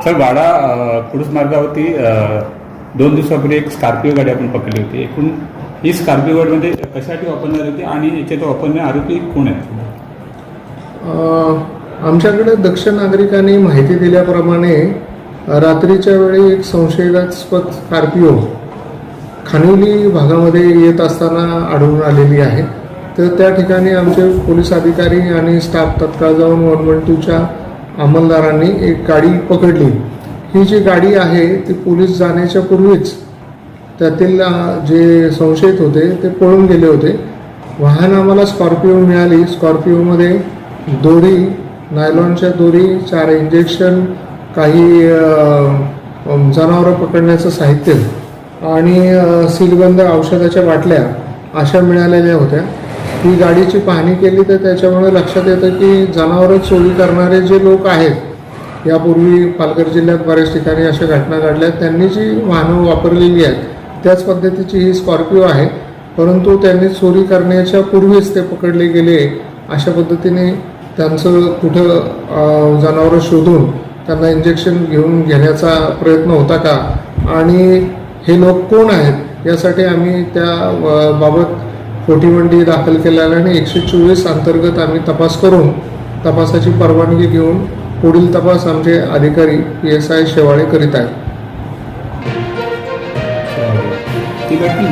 Sir वाडा कुडूस मार्गावरती 2 दिवसापूर्वी एक Scorpio गाडी आपण पकडली होती. एकूण ही स्कॉर्पिओ गाडी म्हणजे कशासाठी वापरणार होती आणि याच्यात वापरणारे आरोपी कोण आहेत? आमच्याकडे दक्ष नागरिकांनी माहिती दिल्याप्रमाणे रात्रीच्या वेळी एक संशयास्पद स्कॉर्पिओ खानिवली भागामध्ये येत असताना आढळून आलेली आहे. तर त्या ठिकाणी आमचे पोलीस अधिकारी आणि स्टाफ तत्काळ जाऊन 112च्या अंमलदारांनी एक गाडी पकडली. ही जी गाडी आहे ती पोलीस जाण्याच्या पूर्वीच त्यातील जे संशयित होते ते पळून गेले होते. वाहन आम्हाला स्कॉर्पिओ मिळाली. स्कॉर्पिओमध्ये दोरी, नायलॉनच्या दोरी, 4 इंजेक्शन, काही जनावरं पकडण्याचं साहित्य आणि सीलबंद औषधाच्या बाटल्या अशा मिळालेल्या होत्या. ही गाडीची पाहणी केली तर त्याच्यामुळे लक्षात येतं की जनावरं चोरी करणारे जे लोक आहेत, यापूर्वी पालघर जिल्ह्यात बऱ्याच ठिकाणी अशा घटना घडल्या, त्यांनी जी वाहनं वापरलेली आहेत त्याच पद्धतीची ही स्कॉर्पिओ आहे. परंतु त्यांनी चोरी करण्याच्या पूर्वीच ते पकडले गेले. अशा पद्धतीने त्यांचं कुठं जनावरं शोधून त्यांना इंजेक्शन घेण्याचा प्रयत्न होता का आणि हे लोक कोण आहेत यासाठी आम्ही त्या बाबत खोटीमंडी दाखल केलेल्या आणि 124 अंतर्गत आम्ही तपास करून तपासाची परवानगी घेऊन पुढील तपास आमचे अधिकारी PSI शेवाळे करीत आहेत. ती घटना